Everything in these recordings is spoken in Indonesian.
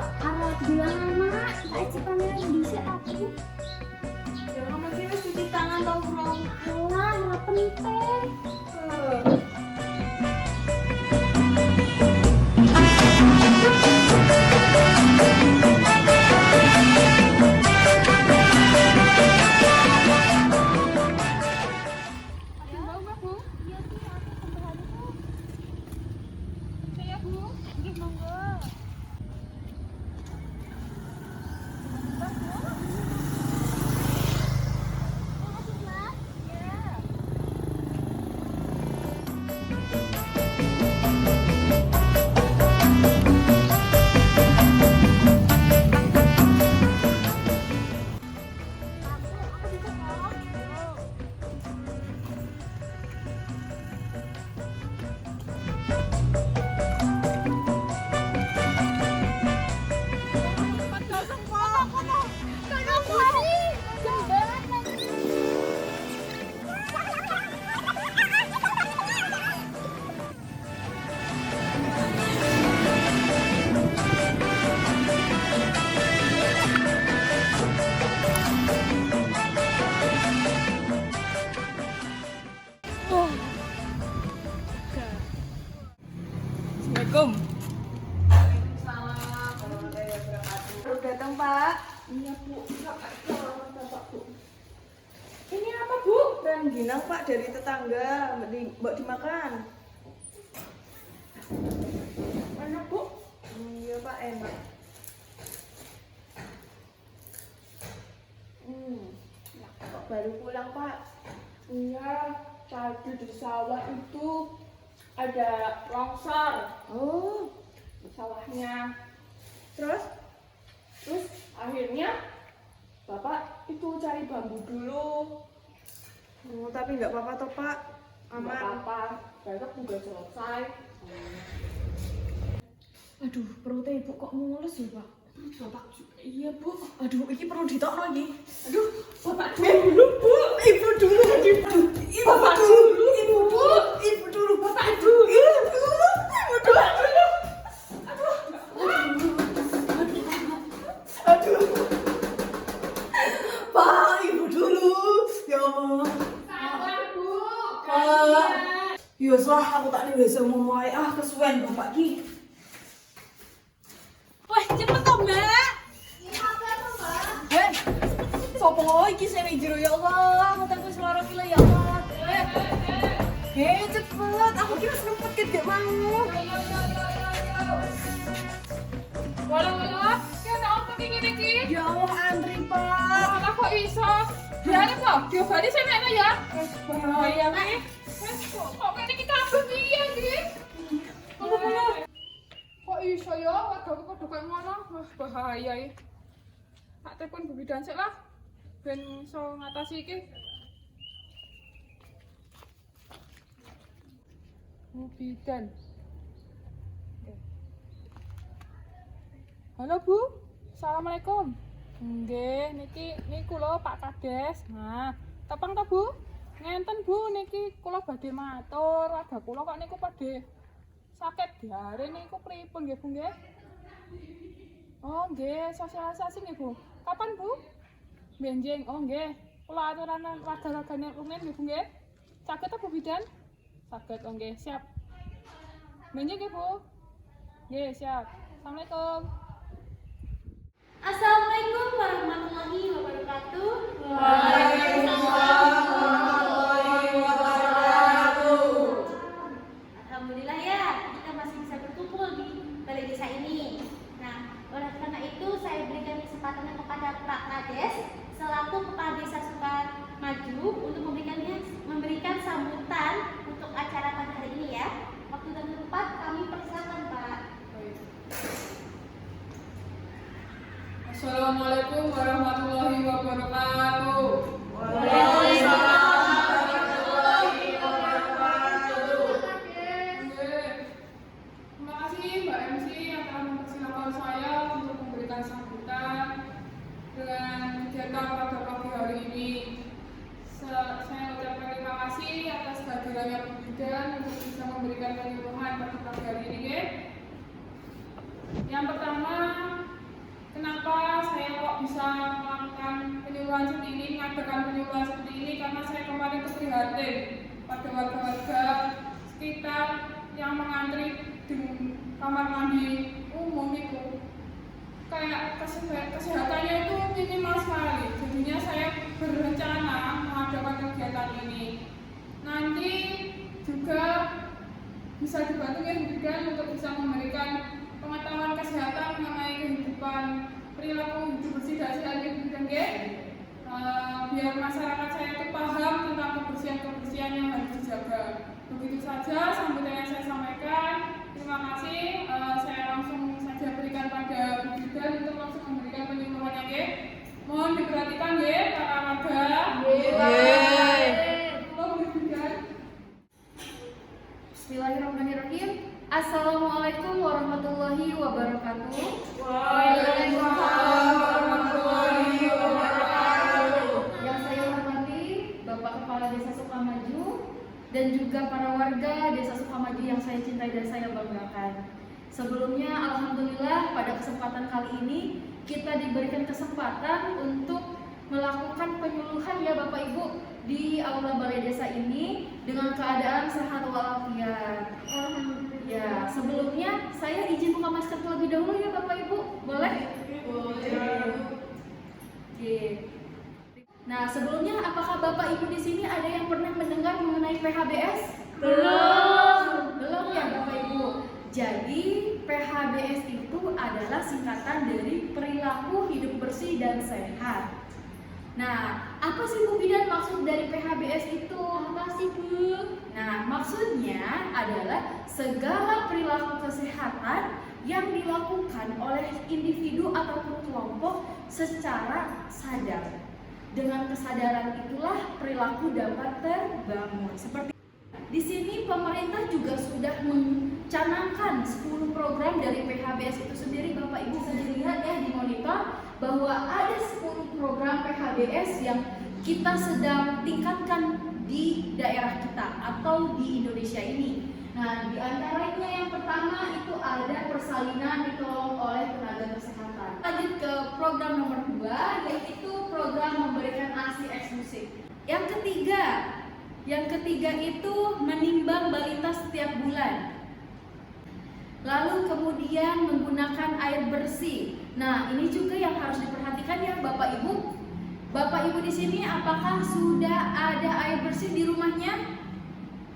arep bilang anak, tak cepane dhisik aku. Ya kamu sih wis cuci tangan tau belum? Alah, ora penting. Assalamualaikum. Waalaikumsalam warahmatullahi wabarakatuh. Baru datang Pak. Iya Bu. Bapak Bu. Ini apa Bu? Rengginang Pak dari tetangga. Mbak dimakan. Enak Bu? Iya Pak enak. Kok baru pulang Pak? Iya, tadi di sawah itu ada longsor. Oh, Sawahnya. terus? Terus akhirnya Bapak itu cari bambu dulu. Oh, tapi nggak apa-apa toh Pak. Nggak Aman. apa-apa, besok juga selesai. Aduh, perutnya ibu kok mulus ya Pak? Bapak juga iya Bu. Aduh, ini perlu ditokno iki. Aduh, Bapak dulu Bu. Ibu dulu, ibu. Ibu Bapak dulu, dulu, ibu Bu. dulu, ibu dulu, Bapak dulu. Ibu dulu, ibu dulu. Aduh. Pak, ibu dulu. Ya Allah. Sabar Bu. Pak. Ya sah, aku tak bisa ngomong ae. Kesuwen Bapak ki. Wah, cepet toh, Mbak. Eh, sopo iki sing ning jero ya Allah, mataku seloro ki lho ya Allah. Cepet, aku kira sempet ke gak mau. Walah, kena apa ngene iki? Ya Allah, antri Pak. Malah kok iso? Biar kok, diobati sampeyan ya. Bahaya nih. Kok kene iki kabeh piye iki? Kok iso ya wargaku padha kaya ngono? Wah, bahaya iki. Tak telepon Bu Bidan sik lah. Ben iso ngatasi iki. Bu Bidan. Halo Bu, assalamualaikum. Nggih, niki kula Pak Kades. Nah, tepang ta Bu? Ngenten Bu, niki kula badhe matur, warga kula kok niku padhe sakit diare niku pripun nggih Bu nggih? Oh nggih, sosialisasi nggih Bu. Kapan Bu? Benjing. Oh nggih. Kula aturan warga-wargane rumen nggih Bu nggih. Saged ta Bu Bidan? Saged, oh nggih, siap. Benjing nggih Bu. Nggih, siap. Assalamualaikum. Assalamualaikum warahmatullahi wabarakatuh. Waalaikumsalam warahmatullahi wabarakatuh. Alhamdulillah ya, kita masih bisa berkumpul di balai desa ini. Nah, oleh karena itu saya berikan kesempatan kepada Pak Kades selaku Kepala Desa Sukamaju untuk memberikan sambutan untuk acara pada hari ini ya. Waktu dan tempat kami persilakan Pak. Assalamualaikum warahmatullahi wabarakatuh. Waalaikumsalam warahmatullahi wabarakatuh. Terima kasih Mbak MC yang telah mempersilahkan saya untuk memberikan sambutan dengan kegiatan pada pagi hari ini. Saya ucapkan terima kasih atas kehadirannya Bu Bidan untuk bisa memberikan penyuluhan pada pagi hari ini. Yang pertama, penyuluhan seperti ini, mengadakan penyuluhan seperti ini karena saya kemarin prihatin pada warga-warga sekitar yang mengantri di kamar mandi umum itu. Kayak kesehatannya itu minimal sekali. Jadinya saya berencana mengadakan kegiatan ini. Nanti juga bisa dibantu ya untuk bisa memberikan pengetahuan kesehatan mengenai kehidupan perilaku hidup bersih dan sehat biar masyarakat saya itu paham tentang kebersihan yang harus dijaga. Begitu saja sambutan yang saya sampaikan. Terima kasih. Saya langsung saja berikan pada Bu Bidan untuk langsung memberikan penyuluhannya. Ya. Mohon diperhatikan ya para warga. Bismillahirrahmanirrahim. Assalamualaikum warahmatullahi wabarakatuh. Waalaikumsalam warahmatullahi wabarakatuh. Yang saya hormati Bapak Kepala Desa Sukamaju dan juga para warga Desa Sukamaju yang saya cintai dan saya banggakan. Sebelumnya, alhamdulillah pada kesempatan kali ini kita diberikan kesempatan untuk melakukan penyuluhan ya Bapak Ibu di aula balai desa ini dengan keadaan sehat walafiat. Ya, sebelumnya saya izin buka masker terlebih dahulu ya Bapak Ibu, boleh? Oke. Nah, sebelumnya apakah Bapak Ibu di sini ada yang pernah mendengar mengenai PHBS? Belum ya Bapak Ibu. Jadi PHBS itu adalah singkatan dari perilaku hidup bersih dan sehat. Nah, apa sih Bu Bidan maksud dari PHBS itu? Apa sih Bu? Nah, maksudnya adalah segala perilaku kesehatan yang dilakukan oleh individu ataupun kelompok secara sadar. Dengan kesadaran itulah perilaku dapat terbangun. Seperti di sini pemerintah juga sudah mencanangkan 10 program dari PHBS itu sendiri. Bapak Ibu bisa lihat ya di monitor bahwa ada 10 program PHBS yang kita sedang tingkatkan di daerah kita atau di Indonesia ini. Nah, di antaranya yang pertama itu ada persalinan ditolong oleh tenaga kesehatan. Lanjut ke program nomor 2 yaitu program memberikan ASI eksklusif. Yang ketiga itu menimbang balita setiap bulan. Lalu kemudian menggunakan air bersih. Nah, ini juga yang harus diperhatikan ya Bapak Ibu. Bapak Ibu di sini apakah sudah ada air bersih di rumahnya?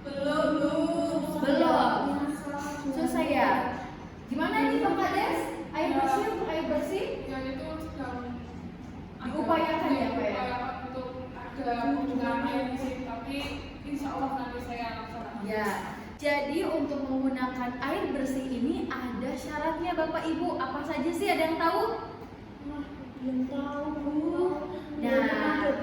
Belum. Selesai ya. Gimana nih Bapak Des? Air bersih untuk air bersih? Yang itu sedang Diupayakan ya Pak ya? Untuk ada penggunaan air bersih, tapi insya Allah nanti saya laksanakan. Ya. Jadi untuk menggunakan air bersih ini ada syaratnya Bapak Ibu. Apa saja sih, ada yang tahu? Belum tahu Bu. Nah,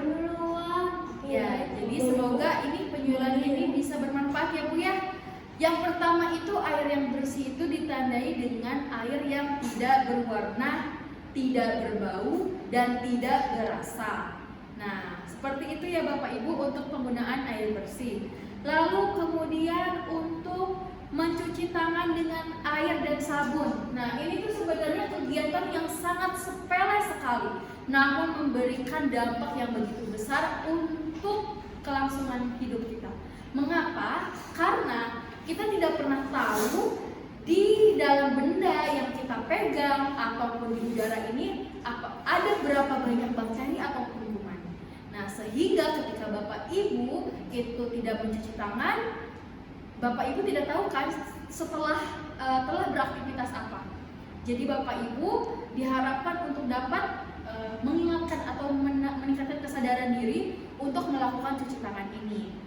ya, jadi semoga ini penyuluhan ini bisa bermanfaat ya Bu ya. Yang pertama itu air yang bersih itu ditandai dengan air yang tidak berwarna, tidak berbau, dan tidak berasa. Nah, seperti itu ya Bapak Ibu untuk penggunaan air bersih. Lalu kemudian untuk mencuci tangan dengan air dan sabun. Nah, ini tuh sebenarnya kegiatan yang sangat sepele sekali, namun memberikan dampak yang begitu besar untuk kelangsungan hidup kita. Mengapa? Karena kita tidak pernah tahu di dalam benda yang kita pegang ataupun di udara ini ada berapa banyak bakteri ataupun kuman. Nah, sehingga ketika Bapak Ibu itu tidak mencuci tangan, Bapak Ibu tidak tahu kan setelah telah beraktivitas apa. Jadi Bapak Ibu diharapkan untuk dapat mengingatkan atau meningkatkan kesadaran diri untuk melakukan cuci tangan ini.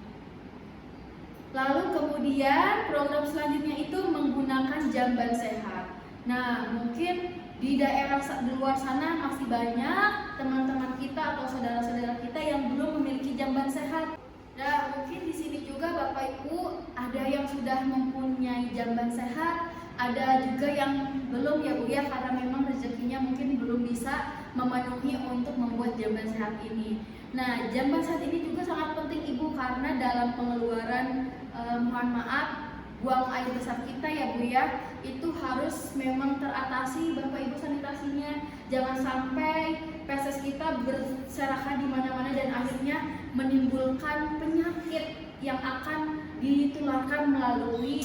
Lalu kemudian program selanjutnya itu menggunakan jamban sehat. Nah, mungkin di daerah di luar sana masih banyak teman-teman kita atau saudara-saudara kita yang belum memiliki jamban sehat. Nah, mungkin di sini juga Bapak Ibu ada yang sudah mempunyai jamban sehat, ada juga yang belum ya Bu ya, karena memang rezekinya mungkin belum bisa memenuhi untuk membuat jamban sehat ini. Nah, jamban sehat ini juga sangat penting Ibu karena dalam pengeluaran mohon maaf buang air besar kita ya Bu ya, itu harus memang teratasi Bapak Ibu sanitasinya. Jangan sampai WC feses kita berserakan di mana-mana dan akhirnya menimbulkan penyakit yang akan ditularkan melalui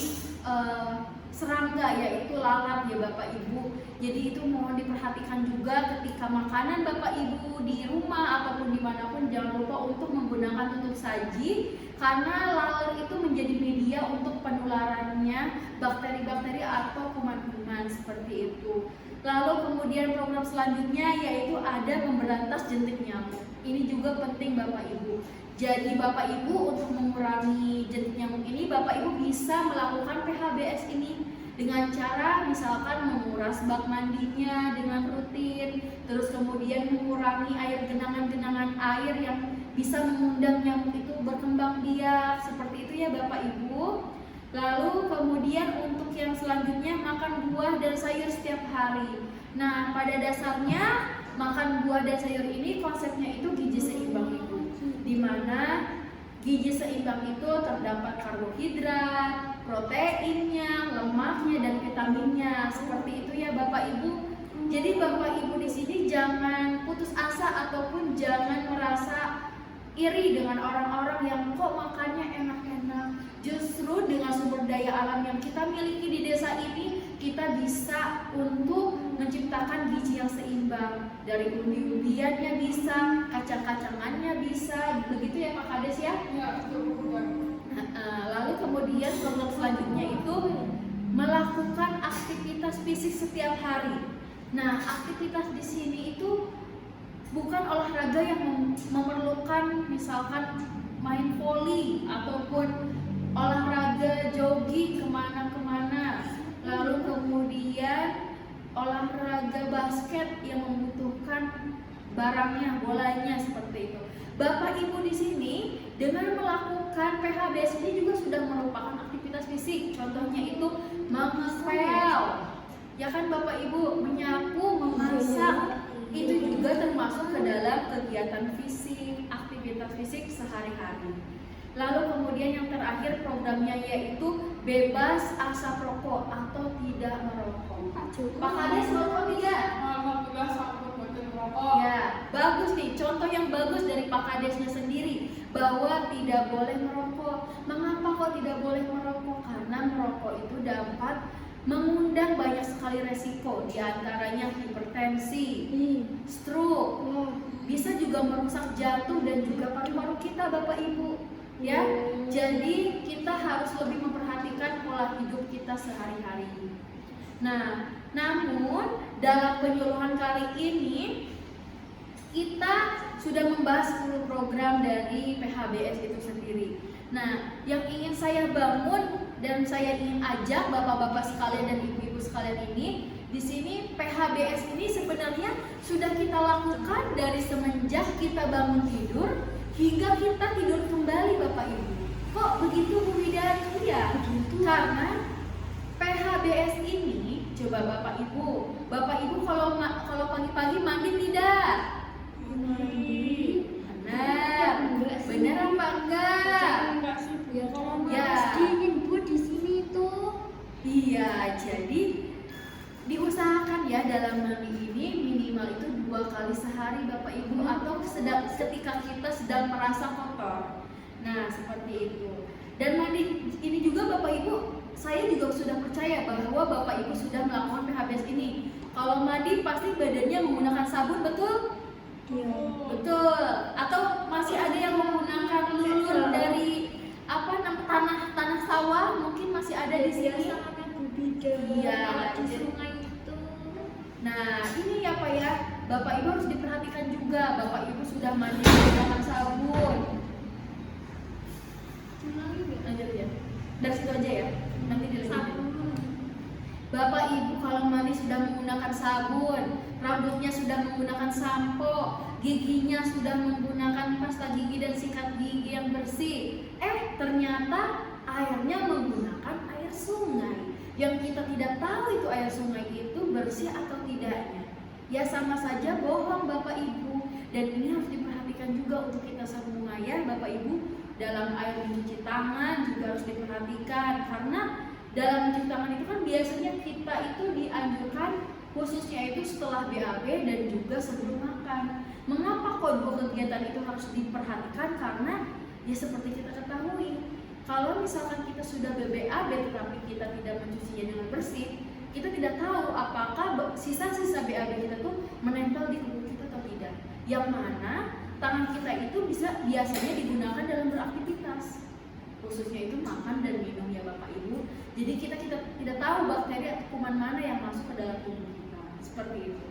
serangga, yaitu lalat ya Bapak Ibu. Jadi itu mohon diperhatikan juga ketika makanan Bapak Ibu di rumah ataupun dimanapun, jangan lupa untuk menggunakan tutup saji, karena lalat itu menjadi media untuk penularannya bakteri-bakteri atau kuman-kuman seperti itu. Lalu kemudian program selanjutnya yaitu ada memberantas jentik nyamuk. Ini juga penting Bapak Ibu. Jadi Bapak Ibu untuk mengurangi jentik nyamuk ini, Bapak Ibu bisa melakukan PHBS ini dengan cara misalkan menguras bak mandinya dengan rutin, terus kemudian mengurangi air genangan-genangan air yang bisa mengundang nyamuk itu berkembang biak, seperti itu ya Bapak Ibu. Lalu kemudian untuk yang selanjutnya makan buah dan sayur setiap hari. Nah, pada dasarnya makan buah dan sayur ini konsepnya itu gizi seimbang itu, di mana gizi seimbang itu terdapat karbohidrat, proteinnya, lemaknya, dan vitaminnya. Seperti itu ya Bapak Ibu. Jadi Bapak Ibu di sini jangan putus asa ataupun jangan merasa iri dengan orang-orang yang kok makannya enak-enak. Justru dengan sumber daya alam yang kita miliki di desa ini, kita bisa untuk menciptakan gizi yang seimbang. Dari umbi-umbiannya bisa, kacang-kacangannya bisa, begitu ya Pak Kades ya? Ya, betul. Lalu kemudian program selanjutnya itu melakukan aktivitas fisik setiap hari. Nah, aktivitas di sini itu bukan olahraga yang memerlukan misalkan main voli ataupun olahraga jogging kemana-kemana, lalu kemudian olahraga basket yang membutuhkan barangnya, bolanya, seperti itu. Bapak Ibu di sini dengan melakukan PHBS ini juga sudah merupakan aktivitas fisik. Contohnya itu mengepel, ya kan Bapak Ibu, menyapu, memasak, itu juga termasuk ke dalam kegiatan fisik, aktivitas fisik sehari-hari. Lalu kemudian yang terakhir programnya yaitu bebas asap rokok atau tidak merokok. Pak Kades merokok tidak? Alhamdulillah sanggup badan merokok. Ya, bagus nih. Contoh yang bagus dari Pak Kadesnya sendiri bahwa tidak boleh merokok. Mengapa kok tidak boleh merokok? Karena merokok itu dapat mengundang banyak sekali resiko, diantaranya hipertensi, stroke, bisa juga merusak jantung dan juga paru-paru kita Bapak Ibu. Ya, jadi kita harus lebih memperhatikan pola hidup kita sehari-hari. Nah, namun dalam penyuluhan kali ini kita sudah membahas 10 program dari PHBS itu sendiri. Nah, yang ingin saya bangun dan saya ingin ajak bapak-bapak sekalian dan ibu-ibu sekalian ini, di sini PHBS ini sebenarnya sudah kita lakukan dari semenjak kita bangun tidur hingga kita tidur kembali Bapak Ibu. Kok begitu Bu Widani? Ya, karena PHBS ini, coba Bapak Ibu kalau pagi-pagi mandi tidak? Benar. Benar apa enggak? Ya kalau Ya. dingin Bu di sini tuh. Iya, jadi diusahakan ya dalam mandi ini minimal itu 2 kali sehari Bapak Ibu, atau ketika kita sedang merasa kotor. Nah, seperti itu. Dan mandi ini juga Bapak Ibu, saya juga sudah percaya bahwa Bapak Ibu sudah melakukan PHBS ini. Kalau mandi pasti badannya menggunakan sabun, betul? Iya. Betul. Atau masih ada yang menggunakan lulur dari tanah sawah, mungkin masih ada di sini. Iya, di sungai itu. Nah, ini ya Pak ya, Bapak Ibu harus diperhatikan juga. Bapak Ibu sudah mandi menggunakan sabun. Lanjut ya. Dari situ aja ya. Nanti dilanjut. Bapak Ibu kalau mandi sudah menggunakan sabun, rambutnya sudah menggunakan sampo, giginya sudah menggunakan pasta gigi dan sikat gigi yang bersih. Ternyata airnya menggunakan air sungai. Yang kita tidak tahu itu air sungai itu bersih atau tidaknya. Ya sama saja bohong Bapak Ibu. Dan ini harus diperhatikan juga untuk kita semua ya Bapak Ibu. Dalam air mencuci tangan juga harus diperhatikan, karena dalam mencuci tangan itu kan biasanya kita itu dianjurkan khususnya itu setelah BAB dan juga sebelum makan. Mengapa kok dua kegiatan itu harus diperhatikan? Karena ya seperti kita ketahui, kalau misalkan kita sudah BAB tetapi kita tidak mencucinya dengan bersih, kita tidak tahu apakah sisa-sisa BAB kita tuh menempel di tubuh kita atau tidak. Yang mana tangan kita itu biasanya digunakan dalam beraktivitas, khususnya itu makan dan minum ya Bapak Ibu. Jadi kita tidak tahu bakteri atau kuman mana yang masuk ke dalam tubuh kita, seperti itu.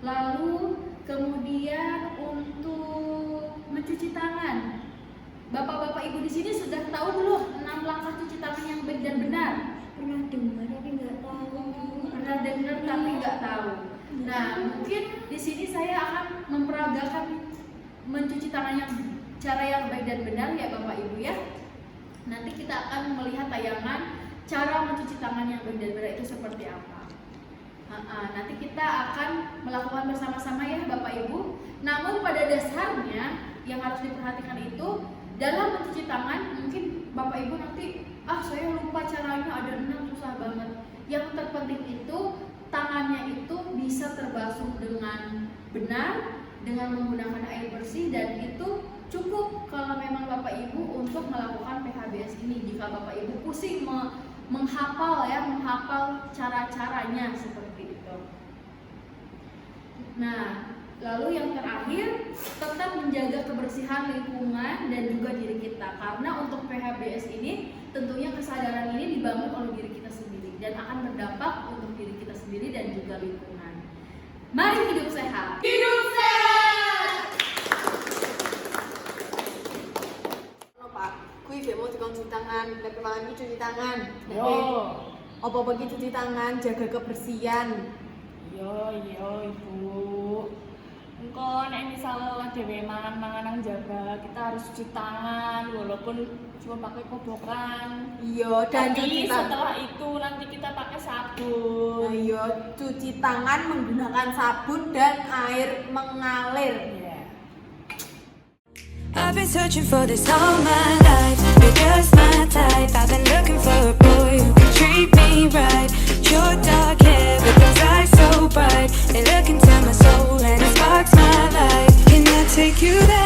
Lalu kemudian untuk mencuci tangan, Bapak-bapak Ibu di sini sudah tahu belum 6 langkah cuci tangan yang baik dan benar? Pernah dengar tapi nggak tahu. Pernah dengar tapi nggak tahu. Nah, mungkin di sini saya akan memperagakan mencuci tangan yang cara yang baik dan benar ya Bapak Ibu ya. Nanti kita akan melihat tayangan cara mencuci tangan yang baik dan benar itu seperti apa. Nanti kita akan melakukan bersama-sama ya Bapak Ibu. Namun pada dasarnya yang harus diperhatikan itu dalam mencuci tangan, mungkin Bapak Ibu nanti saya lupa caranya, ada 6, susah banget. Yang terpenting itu tangannya itu bisa terbasuh dengan benar dengan menggunakan air bersih, dan itu cukup kalau memang Bapak Ibu untuk melakukan PHBS ini. Jika Bapak Ibu pusing menghafal cara-caranya seperti itu. Nah, lalu yang terakhir, tetap menjaga kebersihan lingkungan dan juga diri kita. Karena untuk PHBS ini tentunya kesadaran ini dibangun oleh diri kita sendiri dan akan berdampak untuk diri kita sendiri dan juga lingkungan. Mari hidup sehat. Hidup sehat. Pak, kui mau tukang cuci tangan, lek mangan cuci tangan. Yo. Apa bagi cuci tangan, jaga kebersihan. Yo Ibu. Engko nek misal dhewe mangan-mangan nang jaga, kita harus cuci tangan walaupun cuma pakai kobokan. Iya, dan Tapi cuci tangan. setelah itu nanti kita pakai sabun. Iya, cuci tangan menggunakan sabun dan air mengalir. Yeah. I've been searching for this all my life. You're just my type. I've been looking for a boy who can treat me right. Your dark hair, but those eyes so bright. They look into my soul and it sparks my life. Can I take you there?